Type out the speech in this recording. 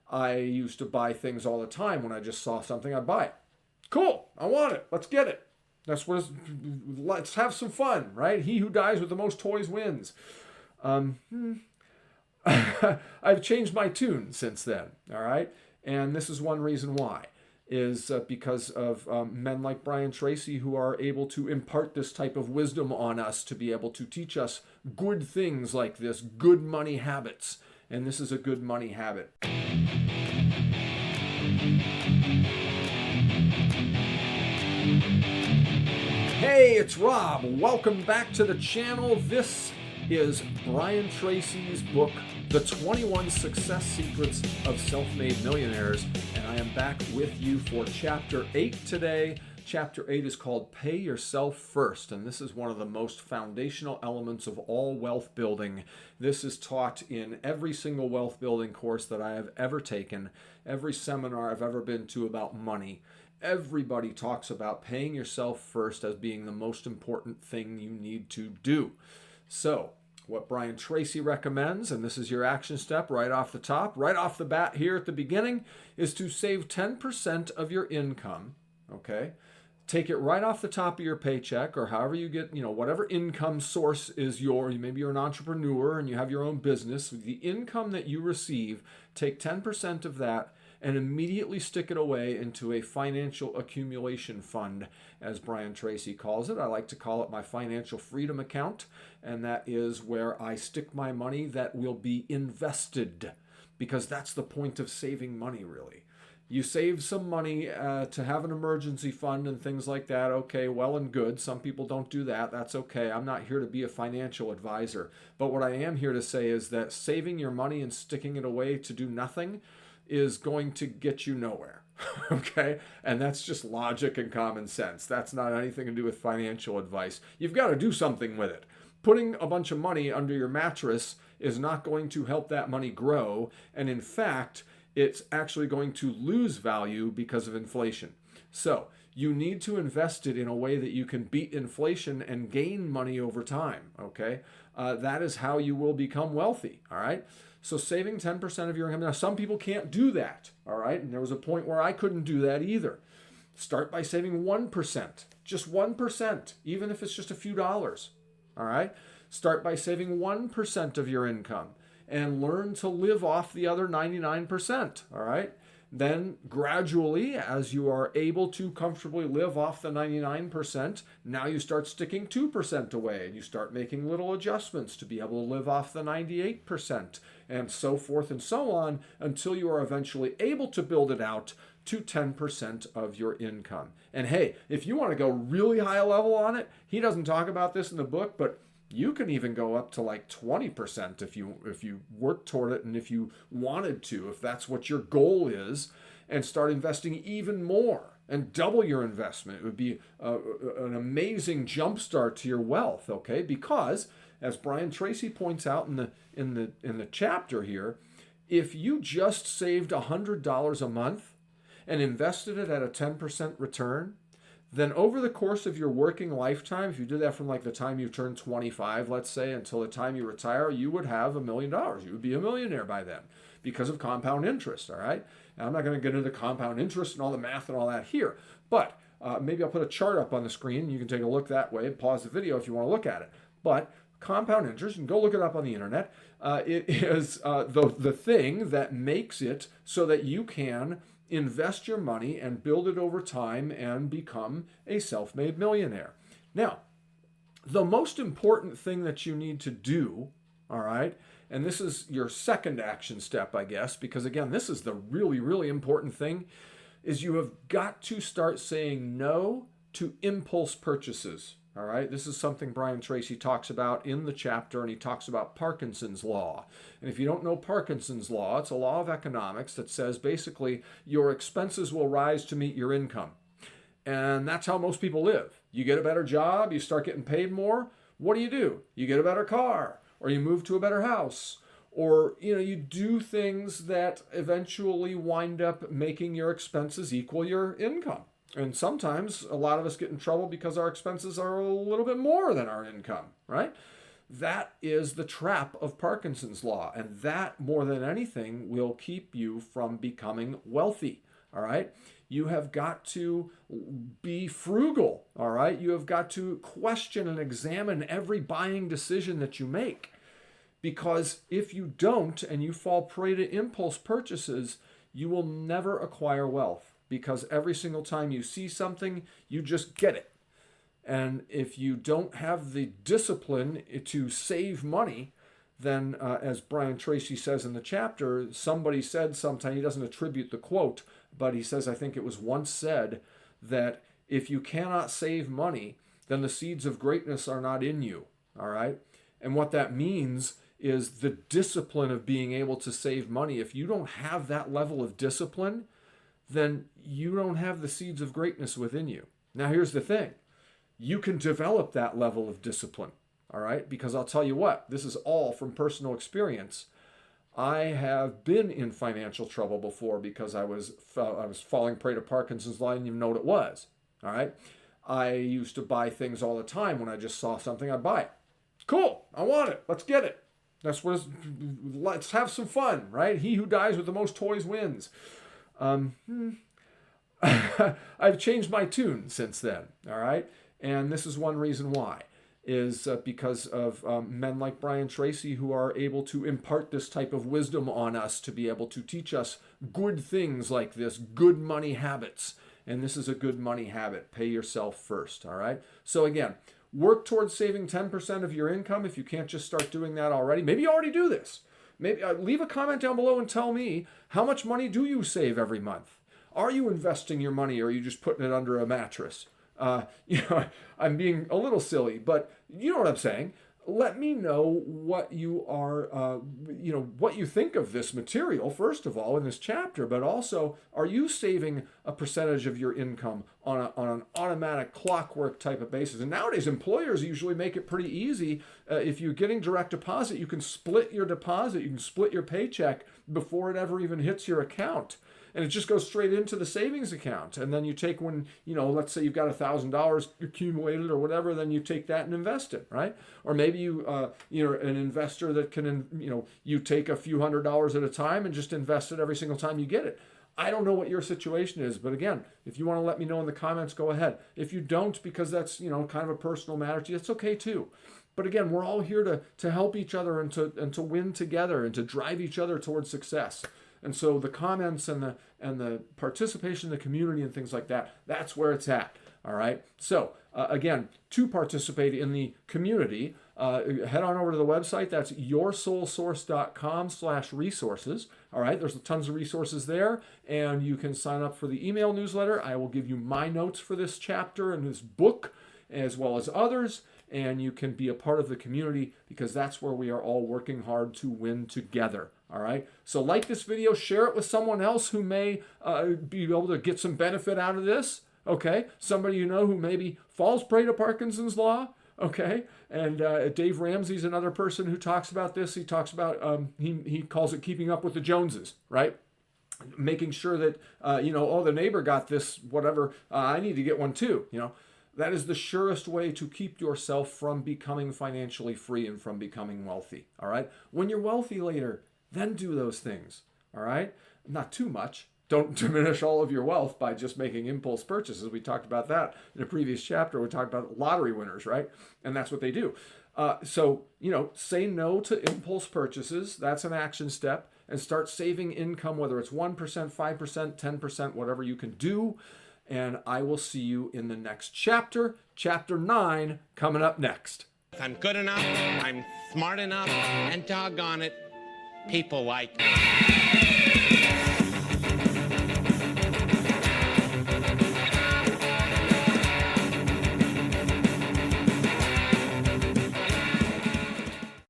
I used to buy things all the time. When I just saw something, I'd buy it. Cool, I want it. Let's get it. Let's have some fun, right? He who dies with the most toys wins. Um, I've changed my tune since then, all right? And this is one reason why, is because of men like Brian Tracy who are able to impart this type of wisdom on us to be able to teach us good things like this, good money habits. And this is a good money habit. Hey, it's Rob. Welcome back to the channel. This is Brian Tracy's book, The 21 Success Secrets of Self-Made Millionaires, and I am back with you for Chapter 8 today. Chapter 8 is called Pay Yourself First, and this is one of the most foundational elements of all wealth building. This is taught in every single wealth building course that I have ever taken, every seminar I've ever been to about money. Everybody talks about paying yourself first as being the most important thing you need to do. So, what Brian Tracy recommends, and this is your action step right off the top, right off the bat here at the beginning, is to save 10% of your income, okay? Take it right off the top of your paycheck, or however you get, whatever income source is maybe you're an entrepreneur and you have your own business. The income that you receive, take 10% of that and immediately stick it away into a financial accumulation fund, as Brian Tracy calls it. I like to call it my financial freedom account, and that is where I stick my money that will be invested, because that's the point of saving money, really. You save some money to have an emergency fund and things like that. Okay, well and good. Some people don't do that. That's okay. I'm not here to be a financial advisor. But what I am here to say is that saving your money and sticking it away to do nothing is going to get you nowhere. Okay? And that's just logic and common sense. That's not anything to do with financial advice. You've got to do something with it. Putting a bunch of money under your mattress is not going to help that money grow. And in fact, it's actually going to lose value because of inflation. So you need to invest it in a way that you can beat inflation and gain money over time, okay? That is how you will become wealthy, all right? So saving 10% of your income. Now, some people can't do that, all right? And there was a point where I couldn't do that either. Start by saving 1%, just 1%, even if it's just a few dollars, all right? Start by saving 1% of your income and learn to live off the other 99%, all right? Then gradually, as you are able to comfortably live off the 99%, now you start sticking 2% away and you start making little adjustments to be able to live off the 98% and so forth and so on until you are eventually able to build it out to 10% of your income. And hey, if you want to go really high level on it, he doesn't talk about this in the book, but you can even go up to like 20% if you work toward it and if you wanted to, if that's what your goal is, and start investing even more and double your investment. It would be an amazing jumpstart to your wealth, okay? Because as Brian Tracy points out in the chapter here, if you just saved $100 a month and invested it at a 10% return, then over the course of your working lifetime, if you did that from like the time you turn 25, let's say, until the time you retire, you would have $1 million. You would be a millionaire by then because of compound interest, all right? Now, I'm not going to get into compound interest and all the math and all that here, but maybe I'll put a chart up on the screen. You can take a look that way. Pause the video if you want to look at it. But compound interest, and go look it up on the internet, it is the thing that makes it so that you can invest your money and build it over time and become a self-made millionaire. Now, the most important thing that you need to do, all right, and this is your second action step, I guess, because again, this is the really, really important thing, is you have got to start saying no to impulse purchases. All right, this is something Brian Tracy talks about in the chapter, and he talks about Parkinson's law. And if you don't know Parkinson's law, it's a law of economics that says basically your expenses will rise to meet your income. And that's how most people live. You get a better job, you start getting paid more. What do? You get a better car, or you move to a better house, or you do things that eventually wind up making your expenses equal your income. And sometimes a lot of us get in trouble because our expenses are a little bit more than our income, right? That is the trap of Parkinson's law. And that, more than anything, will keep you from becoming wealthy. All right? You have got to be frugal. All right? You have got to question and examine every buying decision that you make. Because if you don't and you fall prey to impulse purchases, you will never acquire wealth. Because every single time you see something, you just get it. And if you don't have the discipline to save money, then as Brian Tracy says in the chapter, somebody said sometime, he doesn't attribute the quote, but he says, I think it was once said, that if you cannot save money, then the seeds of greatness are not in you. All right? And what that means is the discipline of being able to save money. If you don't have that level of discipline, then you don't have the seeds of greatness within you. Now, here's the thing. You can develop that level of discipline, all right? Because I'll tell you what, this is all from personal experience. I have been in financial trouble before because I was falling prey to Parkinson's law and didn't even know what it was, all right? I used to buy things all the time. When I just saw something, I'd buy it. Cool, I want it. Let's get it. Let's have some fun, right? He who dies with the most toys wins. I've changed my tune since then, all right? And this is one reason why, is because of men like Brian Tracy who are able to impart this type of wisdom on us to be able to teach us good things like this, good money habits. And this is a good money habit. Pay yourself first, all right? So again, work towards saving 10% of your income if you can't just start doing that already. Maybe you already do this. Maybe leave a comment down below and tell me, how much money do you save every month? Are you investing your money, or are you just putting it under a mattress? I'm being a little silly, but you know what I'm saying. Let me know what you are, what you think of this material, first of all, in this chapter, but also, are you saving a percentage of your income on an automatic clockwork type of basis? And nowadays, employers usually make it pretty easy. If you're getting direct deposit, you can split your deposit, you can split your paycheck before it ever even hits your account. And it just goes straight into the savings account. And then you take when, let's say you've got $1,000 accumulated or whatever, then you take that and invest it, right? Or maybe you're an investor that can, you take a few $100s at a time and just invest it every single time you get it. I don't know what your situation is, but again, if you want to let me know in the comments, go ahead. If you don't, because that's, kind of a personal matter to you, that's okay too. But again, we're all here to help each other and to win together and to drive each other towards success. And so the comments and the participation in the community and things like that, that's where it's at. All right. So again, to participate in the community, head on over to the website. That's yoursoulsource.com/resources. All right. There's tons of resources there, and you can sign up for the email newsletter. I will give you my notes for this chapter and this book, as well as others. And you can be a part of the community, because that's where we are all working hard to win together. All right. So like this video, share it with someone else who may be able to get some benefit out of this. Okay. Somebody who maybe falls prey to Parkinson's law. Okay. And Dave Ramsey's another person who talks about this. He talks about, he calls it keeping up with the Joneses, right? Making sure that, the neighbor got this, whatever, I need to get one too, That is the surest way to keep yourself from becoming financially free and from becoming wealthy, all right? When you're wealthy later, then do those things, all right? Not too much. Don't diminish all of your wealth by just making impulse purchases. We talked about that in a previous chapter. We talked about lottery winners, right? And that's what they do. So, say no to impulse purchases. That's an action step. And start saving income, whether it's 1%, 5%, 10%, whatever you can do. And I will see you in the next chapter, chapter 9, coming up next. I'm good enough, I'm smart enough, and doggone it, people like me.